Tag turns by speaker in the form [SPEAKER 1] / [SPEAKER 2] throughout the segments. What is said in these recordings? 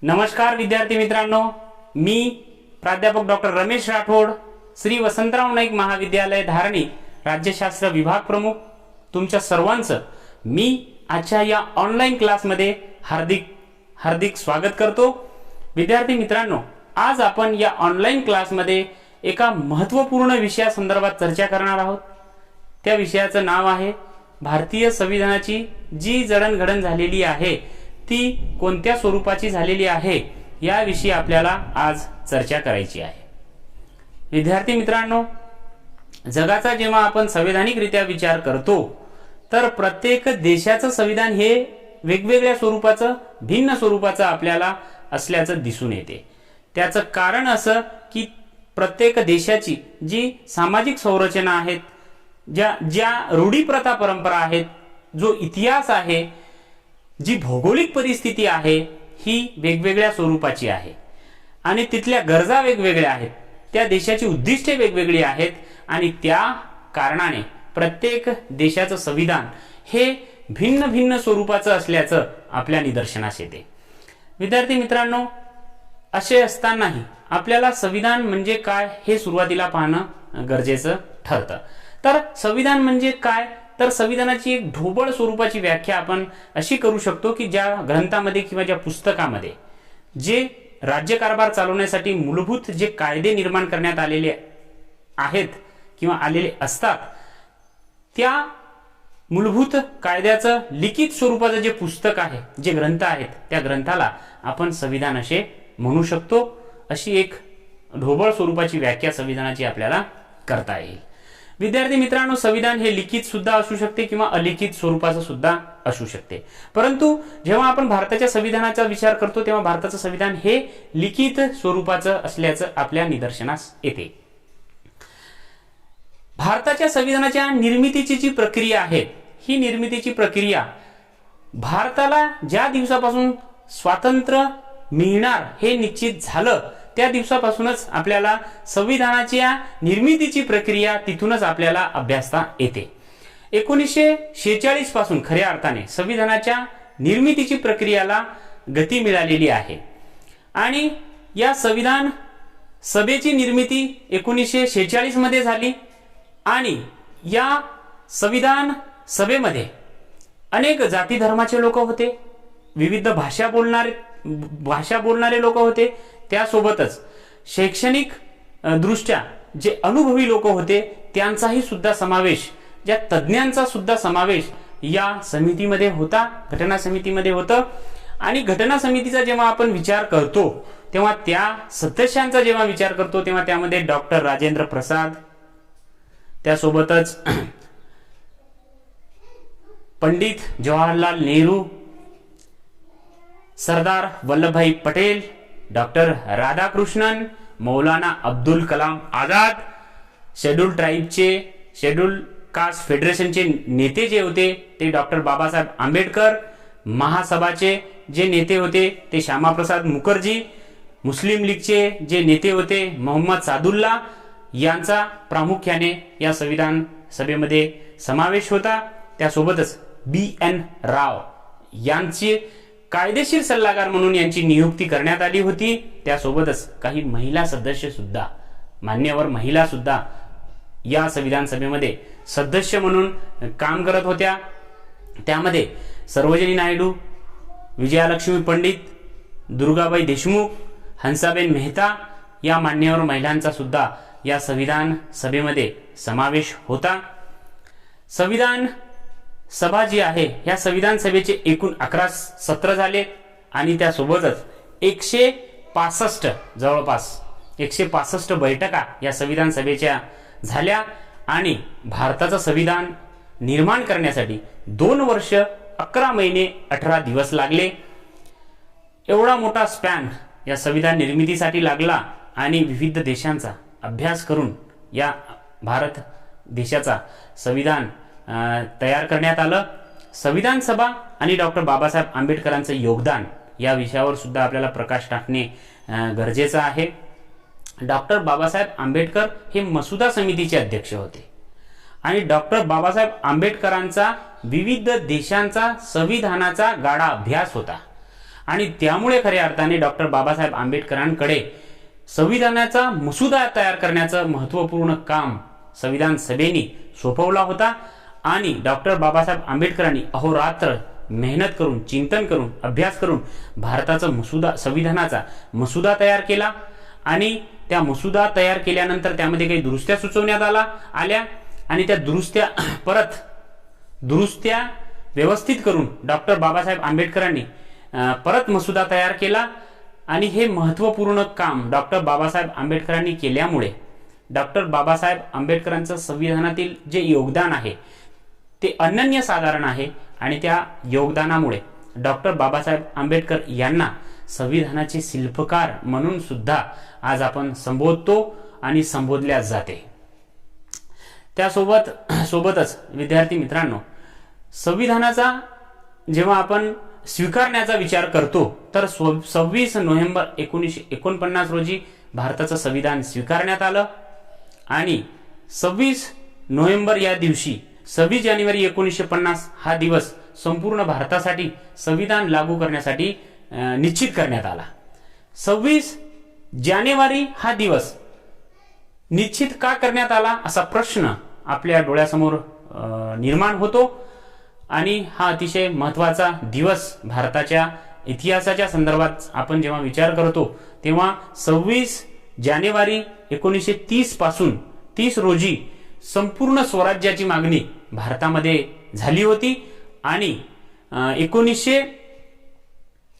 [SPEAKER 1] नमस्कार विद्यार्थी मित्रांनो, मी प्राध्यापक डॉक्टर रमेश राठोड, श्री वसंतराव नाईक महाविद्यालय धारणी, राज्यशास्त्र विभाग प्रमुख, तुमच्या सर्वांचं मी आजच्या या ऑनलाईन क्लासमध्ये हार्दिक स्वागत करतो। विद्यार्थी मित्रांनो, आज आपण या ऑनलाईन क्लासमध्ये एका महत्त्वपूर्ण विषयासंदर्भात चर्चा करणार आहोत। त्या विषयाचं नाव आहे भारतीय संविधानाची जी जडणघडण झालेली आहे ती कोणत्या स्वरूपाची झालेली आहे याविषयी आपल्याला आज चर्चा करायची आहे। विद्यार्थी मित्रांनो, जगाचा जेव्हा आपण संवैधानिकरित्या विचार करतो तर प्रत्येक देशाचं संविधान हे वेगवेगळ्या स्वरूपाचं, भिन्न स्वरूपाचं आपल्याला असल्याचं दिसून येते। त्याचं कारण असं की प्रत्येक देशाची जी सामाजिक संरचना आहेत, ज्या रूढी प्रथा परंपरा आहेत, जो इतिहास आहे, जी भौगोलिक परिस्थिती आहे ही वेगवेगळ्या स्वरूपाची आहे आणि तिथल्या गरजा वेगवेगळ्या आहेत, त्या देशाची उद्दिष्टे वेगवेगळी आहेत आणि त्या कारणाने प्रत्येक देशाचं संविधान हे भिन्न भिन्न स्वरूपाचं असल्याचं आपल्या निदर्शनास येते। विद्यार्थी मित्रांनो, असे असतानाही आपल्याला संविधान म्हणजे काय हे सुरुवातीला पाहणं गरजेचं ठरतं। तर संविधान म्हणजे काय, तर संविधानाची एक ढोबळ स्वरूपाची व्याख्या आपण अशी करू शकतो की ज्या ग्रंथामध्ये किंवा ज्या पुस्तकामध्ये जे राज्यकारभार चालवण्यासाठी मूलभूत जे कायदे निर्माण करण्यात आलेले आहेत किंवा आलेले असतात, त्या मूलभूत कायद्याचं लिखित स्वरूपाचं जे पुस्तक आहे, जे ग्रंथ आहेत, त्या ग्रंथाला आपण संविधान असे म्हणू शकतो। अशी एक ढोबळ स्वरूपाची व्याख्या संविधानाची आपल्याला करता येईल। विद्यार्थी मित्रांनो, संविधान हे लिखित सुद्धा असू शकते किंवा अलिखित स्वरूपाचं सुद्धा असू शकते, परंतु जेव्हा आपण भारताच्या संविधानाचा विचार करतो तेव्हा भारताचं संविधान हे लिखित स्वरूपाचं असल्याचं आपल्या निदर्शनास येते। भारताच्या संविधानाच्या निर्मितीची जी प्रक्रिया आहे, ही निर्मितीची प्रक्रिया भारताला ज्या दिवसापासून स्वातंत्र्य मिळणार हे निश्चित झालं त्या दिवसापासूनच आपल्याला संविधानाच्या निर्मितीची प्रक्रिया तिथूनच आपल्याला अभ्यासता येते। 1946 पासून खऱ्या अर्थाने संविधानाच्या निर्मितीची प्रक्रियाला गती मिळालेली आहे आणि या संविधान सभेची निर्मिती 1946 मध्ये झाली आणि या संविधान सभेमध्ये अनेक जाती धर्माचे लोक होते, विविध भाषा बोलणारे लोक होते, त्यासोबतच शैक्षणिक दृष्ट्या जे अनुभवी लोक होते त्यांचाही सुद्धा समावेश, ज्या तज्ञांचा सुद्धा समावेश या समितीमध्ये होता, घटना समितीमध्ये होतं। आणि घटना समितीचा जेव्हा आपण विचार करतो तेव्हा त्या सदस्यांचा जेव्हा विचार करतो तेव्हा त्यामध्ये डॉक्टर राजेंद्र प्रसाद, त्यासोबतच पंडित जवाहरलाल नेहरू, सरदार वल्लभभाई पटेल, डॉक्टर राधाकृष्णन, मौलाना अब्दुल कलाम आझाद, शेड्यूल ट्राइबचे, शेड्यूल कास्ट फेडरेशनचे नेते जे होते ते डॉक्टर बाबासाहेब आंबेडकर, महासभाचे जे नेते होते ते श्यामाप्रसाद मुखर्जी, मुस्लिम लीगचे जे नेते होते मोहम्मद सादुल्ला यांचा प्रामुख्याने या संविधान सभेमध्ये समावेश होता। त्यासोबतच BN राव यांची कायदेशीर सल्लागार म्हणून यांची नियुक्ती करण्यात आली होती। त्यासोबतच काही महिला सदस्य सुद्धा, मान्यवर महिला सुद्धा या संविधान सभेमध्ये सदस्य म्हणून काम करत होत्या। त्यामध्ये सरोजिनी नायडू, विजयालक्ष्मी पंडित, दुर्गाबाई देशमुख, हंसाबेन मेहता या मान्यवर महिलांचा सुद्धा या संविधान सभेमध्ये समावेश होता। संविधान सभा जी आहे या संविधान सभेचे एकूण 11 सत्र झाले आणि त्यासोबतच 165 जवळपास 165 बैठका या संविधान सभेच्या झाल्या आणि भारताचं संविधान निर्माण करण्यासाठी 2 वर्ष 11 महिने 18 दिवस लागले। एवढा मोठा स्पॅन या संविधान निर्मितीसाठी लागला आणि विविध देशांचा अभ्यास करून या भारत देशाचा संविधान तयार करण्यात आलं। संविधान सभा आणि डॉक्टर बाबासाहेब आंबेडकरांचं योगदान या विषयावर सुद्धा आपल्याला प्रकाश टाकणे गरजेचं आहे। डॉक्टर बाबासाहेब आंबेडकर हे मसुदा समितीचे अध्यक्ष होते आणि डॉक्टर बाबासाहेब आंबेडकरांचा विविध देशांचा संविधानाचा गाढा अभ्यास होता आणि त्यामुळे खऱ्या अर्थाने डॉक्टर बाबासाहेब आंबेडकरांकडे संविधानाचा मसुदा तयार करण्याचं महत्त्वपूर्ण काम संविधान सभेने सोपवला होता आणि डॉक्टर बाबासाहेब आंबेडकरांनी अहोरात्र मेहनत करून, चिंतन करून, अभ्यास करून भारताचा संविधानाचा मसुदा तयार केला आणि त्या मसुदा तयार केल्यानंतर त्यामध्ये काही दुरुस्त्या सुचवण्यात आल्या आणि त्या दुरुस्त्या व्यवस्थित करून डॉक्टर बाबासाहेब आंबेडकरांनी परत मसुदा तयार केला आणि हे महत्त्वपूर्ण काम डॉक्टर बाबासाहेब आंबेडकरांनी केल्यामुळे डॉक्टर बाबासाहेब आंबेडकरांचं संविधानातील जे योगदान आहे ते अनन्यसाधारण आहे आणि त्या योगदानामुळे डॉक्टर बाबासाहेब आंबेडकर यांना संविधानाचे शिल्पकार म्हणून सुद्धा आज आपण संबोधतो आणि संबोधल्या जाते। सोबतच विद्यार्थी मित्रांनो, संविधानाचा जेव्हा आपण स्वीकारण्याचा विचार करतो तर 26 नोव्हेंबर 1949 रोजी भारताचं संविधान स्वीकारण्यात आलं आणि 26 नोव्हेंबर या दिवशी 26 जानेवारी 1950 हा दिवस संपूर्ण भारतासाठी संविधान लागू करण्यासाठी निश्चित करण्यात आला। 26 जानेवारी हा दिवस निश्चित का करण्यात आला असा प्रश्न आपल्या डोळ्यासमोर निर्माण होतो आणि हा अतिशय महत्त्वाचा दिवस भारताच्या इतिहासाच्या संदर्भात आपण जेव्हा विचार करतो तेव्हा 26 जानेवारी 1930 पासून 30 रोजी संपूर्ण स्वराज्याची मागणी भारतामध्ये झाली होती आणि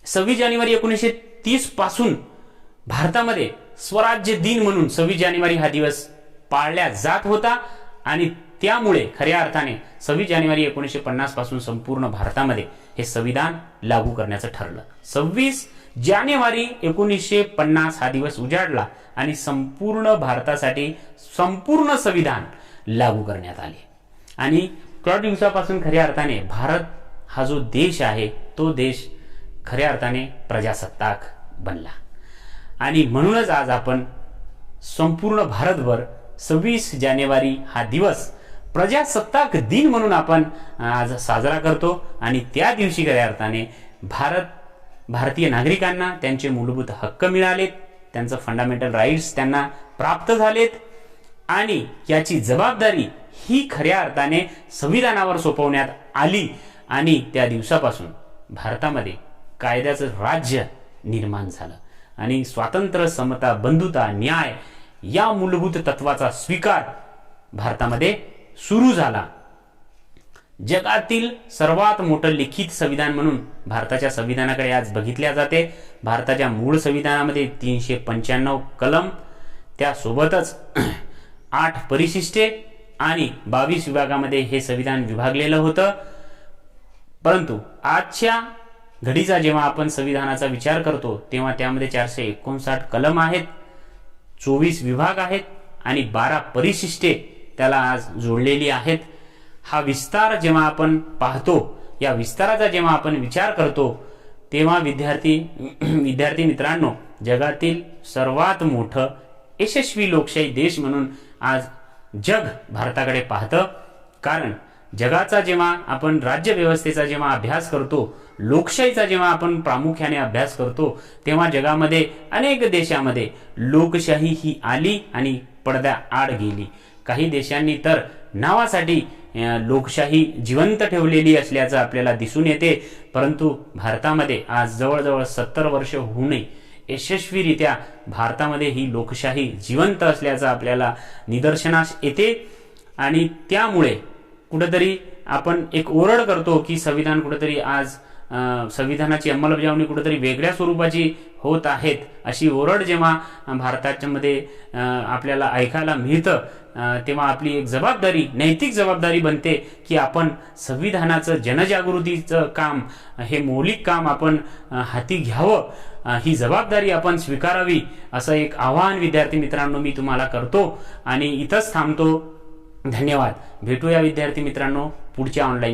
[SPEAKER 1] 26 जानेवारी 1930 पासून भारतामध्ये स्वराज्य दिन म्हणून 26 जानेवारी हा दिवस पाळला जात होता आणि त्यामुळे खऱ्या अर्थाने 26 जानेवारी 1950 पासून संपूर्ण भारतामध्ये हे संविधान लागू करण्याचं ठरलं। 26 जानेवारी 1950 हा दिवस उजाडला आणि संपूर्ण भारतासाठी संपूर्ण संविधान लागू करण्यात आले आणि त्या दिवसापासून खऱ्या अर्थाने भारत हा जो देश आहे तो देश खऱ्या अर्थाने प्रजासत्ताक बनला आणि म्हणूनच आज आपण संपूर्ण भारतभर 26 जानेवारी हा दिवस प्रजासत्ताक दिन म्हणून आपण आज साजरा करतो आणि त्या दिवशी खऱ्या अर्थाने भारतीय नागरिकांना त्यांचे मूलभूत हक्क मिळालेत, त्यांचं फंडामेंटल राईट्स त्यांना प्राप्त झालेत आणि याची जबाबदारी ही खऱ्या अर्थाने संविधानावर सोपवण्यात आली आणि त्या दिवसापासून भारतामध्ये कायद्याचं राज्य निर्माण झालं आणि स्वातंत्र्य, समता, बंधुता, न्याय या मूलभूत तत्वाचा स्वीकार भारतामध्ये सुरू झाला। जगातील सर्वात मोठं लिखित संविधान म्हणून भारताच्या संविधानाकडे आज बघितल्या जाते। भारताच्या मूळ संविधानामध्ये 395 कलम, त्यासोबतच 8 परिशिष्टे आणि 22 विभागामध्ये हे संविधान विभागलेलं होतं। परंतु आजच्या घडीचा जेव्हा आपण संविधानाचा विचार करतो तेव्हा त्यामध्ये 459 कलम आहेत, 24 विभाग आहेत आणि 12 परिशिष्टे त्याला आज जोडलेली आहेत। हा विस्तार जेव्हा आपण पाहतो, या विस्ताराचा जेव्हा आपण विचार करतो तेव्हा विद्यार्थी मित्रांनो, जगातील सर्वात मोठं यशस्वी लोकशाही देश म्हणून आज जग भारताकडे पाहतं। कारण जगाचा जेव्हा आपण राज्यव्यवस्थेचा जेव्हा अभ्यास करतो, लोकशाहीचा जेव्हा आपण प्रामुख्याने अभ्यास करतो तेव्हा जगामध्ये अनेक देशामध्ये लोकशाही ही आली आणि पडद्या आड गेली। काही देशांनी तर नावासाठी लोकशाही जिवंत ठेवलेली असल्याचं आपल्याला दिसून येते, परंतु भारतामध्ये आज जवळजवळ 70 वर्ष होऊनही यशस्वीरित्या भारतामध्ये ही लोकशाही जिवंत असल्याचं आपल्याला निदर्शनास येते आणि त्यामुळे कुठेतरी आपण एक ओरड करतो की संविधान कुठेतरी आज संविधानाची अंमलबजावणी कुठेतरी वेगळ्या स्वरूपाची होत आहेत, अशी ओरड जेव्हा भारताच्या मध्ये आपल्याला ऐकायला मिळतं तेव्हा आपली एक जबाबदारी, नैतिक जबाबदारी बनते की आपण संविधानाचं जनजागृतीचं काम, हे मौलिक काम आपण हाती घ्यावं, ही जबाबदारी आपण स्वीकारावी, असं एक आवाहन विद्यार्थी मित्रांनो मी तुम्हाला करतो आणि इथंच थांबतो। धन्यवाद। भेटूया विद्यार्थी मित्रांनो पुढच्या ऑनलाईन